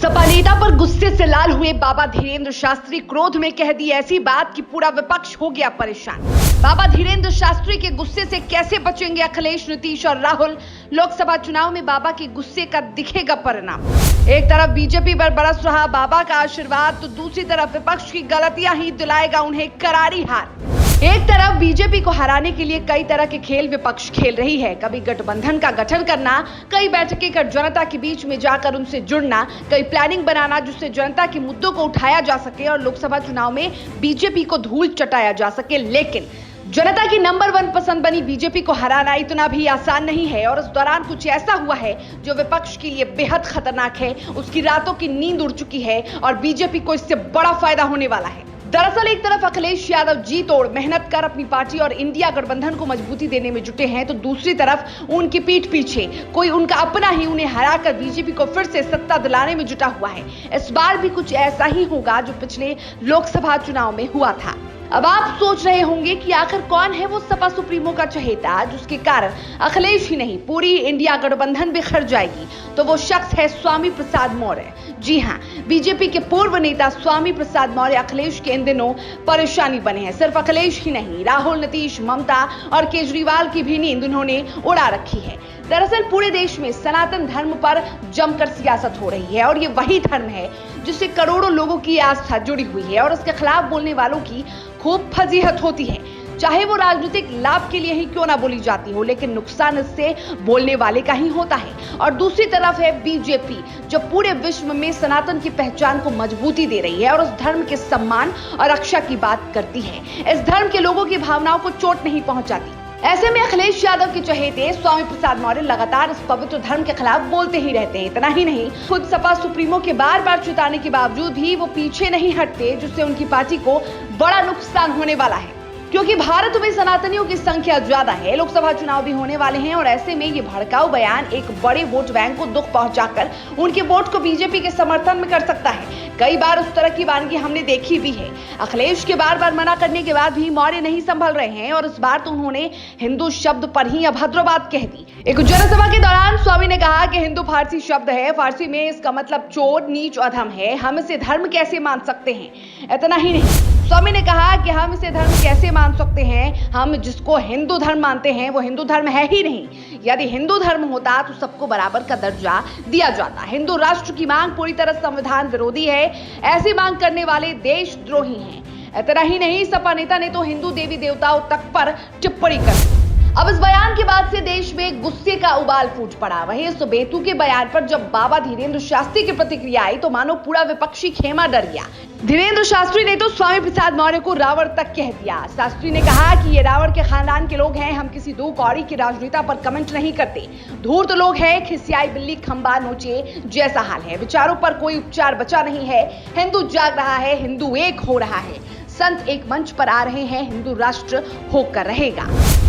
सपा नेता पर गुस्से से लाल हुए बाबा धीरेन्द्र शास्त्री क्रोध में कह दी ऐसी बात कि पूरा विपक्ष हो गया परेशान। बाबा धीरेन्द्र शास्त्री के गुस्से से कैसे बचेंगे अखिलेश, नीतीश और राहुल? लोकसभा चुनाव में बाबा के गुस्से का दिखेगा परिणाम। एक तरफ बीजेपी पर बरस रहा बाबा का आशीर्वाद तो दूसरी तरफ विपक्ष की गलतियां ही दिलाएगा उन्हें करारी हार। एक तरफ बीजेपी को हराने के लिए कई तरह के खेल विपक्ष खेल रही है। कभी गठबंधन का गठन करना, कई बैठकें कर जनता के बीच में जाकर उनसे जुड़ना, कई प्लानिंग बनाना जिससे जनता के मुद्दों को उठाया जा सके और लोकसभा चुनाव में बीजेपी को धूल चटाया जा सके। लेकिन जनता की नंबर 1 पसंद बनी बीजेपी को हराना इतना भी आसान नहीं है और इस दौरान कुछ ऐसा हुआ है जो विपक्ष के लिए बेहद खतरनाक है। उसकी रातों की नींद उड़ चुकी है और बीजेपी को इससे बड़ा फायदा होने वाला है। दरअसल एक तरफ अखिलेश यादव जी तोड़ मेहनत कर अपनी पार्टी और इंडिया गठबंधन को मजबूती देने में जुटे हैं, तो दूसरी तरफ उनकी पीठ पीछे कोई उनका अपना ही उन्हें हराकर बीजेपी को फिर से सत्ता दिलाने में जुटा हुआ है। इस बार भी कुछ ऐसा ही होगा जो पिछले लोकसभा चुनाव में हुआ था। अब आप सोच रहे होंगे कि आखिर कौन है वो सपा सुप्रीमो का चहेता जिसके कारण अखिलेश ही नहीं पूरी इंडिया गठबंधन बिखर जाएगी। तो वो शख्स है स्वामी प्रसाद मौर्य। जी हाँ, बीजेपी के पूर्व नेता स्वामी प्रसाद मौर्य अखिलेश के इन दिनों परेशानी बने हैं। सिर्फ अखिलेश ही नहीं, राहुल, नीतीश, ममता और केजरीवाल की भी नींद उन्होंने उड़ा रखी है। दरअसल पूरे देश में सनातन धर्म पर जमकर सियासत हो रही है और ये वही धर्म है जिससे करोड़ों लोगों की आस्था जुड़ी हुई है और उसके खिलाफ बोलने वालों की खूब फजीहत होती है, चाहे वो राजनीतिक लाभ के लिए ही क्यों ना बोली जाती हो, लेकिन नुकसान इससे बोलने वाले का ही होता है। और दूसरी तरफ है बीजेपी जो पूरे विश्व में सनातन की पहचान को मजबूती दे रही है और उस धर्म के सम्मान और रक्षा की बात करती है। इस धर्म के लोगों की भावनाओं को चोट नहीं पहुंचाती। ऐसे में अखिलेश यादव के चहेते स्वामी प्रसाद मौर्य लगातार इस पवित्र धर्म के खिलाफ बोलते ही रहते हैं। इतना ही नहीं, खुद सपा सुप्रीमो के बार बार चेताने के बावजूद भी वो पीछे नहीं हटते, जिससे उनकी पार्टी को बड़ा नुकसान होने वाला है। क्योंकि भारत में सनातनियों की संख्या ज्यादा है, लोकसभा चुनाव भी होने वाले हैं और ऐसे में ये भड़काऊ बयान एक बड़े वोट बैंक को दुख पहुंचाकर उनके वोट को बीजेपी के समर्थन में कर सकता है। कई बार उस तरह की वानगी हमने देखी भी है। अखिलेश के बार बार मना करने के बाद भी मौर्य नहीं संभल रहे हैं और इस बार तो उन्होंने हिंदू शब्द पर ही अभद्र बात कह दी। एक जनसभा के दौरान स्वामी ने कहा कि हिंदू फारसी शब्द है, फारसी में इसका मतलब चोर, नीच, अधम है। हम इसे धर्म कैसे मान सकते हैं? इतना ही नहीं, स्वामी ने कहा कि हम इसे धर्म कैसे मान सकते हैं? हम जिसको हिंदू धर्म मानते हैं वो हिंदू धर्म है ही नहीं। यदि हिंदू धर्म होता तो सबको बराबर का दर्जा दिया जाता। हिंदू राष्ट्र की मांग पूरी तरह संविधान विरोधी है। ऐसी मांग करने वाले देशद्रोही हैं। इतना ही नहीं, सपा नेता ने तो हिंदू देवी देवताओं तक पर टिप्पणी कर दी। अब इस बयान के बाद से देश में गुस्से का उबाल फूट पड़ा। वहीं इस बेतुके बयान पर जब बाबा धीरेन्द्र शास्त्री की प्रतिक्रिया आई तो मानो पूरा विपक्षी खेमा डर गया। धीरेन्द्र शास्त्री ने तो स्वामी प्रसाद मौर्य को रावण तक कह दिया। शास्त्री ने कहा कि ये रावण के खानदान के लोग हैं, हम किसी दो कौड़ी की राजनीति पर कमेंट नहीं करते। धूर्त लोग हैं, खिसियाई बिल्ली खंबा नोचे जैसा हाल है। विचारों पर कोई उपचार बचा नहीं है। हिंदू जाग रहा है, हिंदू एक हो रहा है। संत एक मंच पर आ रहे हैं, हिंदू राष्ट्र होकर रहेगा।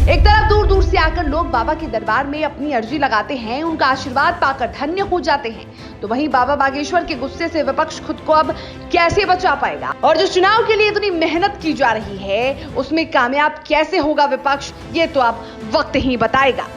एक तरफ दूर दूर से आकर लोग बाबा के दरबार में अपनी अर्जी लगाते हैं, उनका आशीर्वाद पाकर धन्य हो जाते हैं, तो वहीं बाबा बागेश्वर के गुस्से से विपक्ष खुद को अब कैसे बचा पाएगा? और जो चुनाव के लिए इतनी मेहनत की जा रही है उसमें कामयाब कैसे होगा विपक्ष? ये तो अब वक्त ही बताएगा।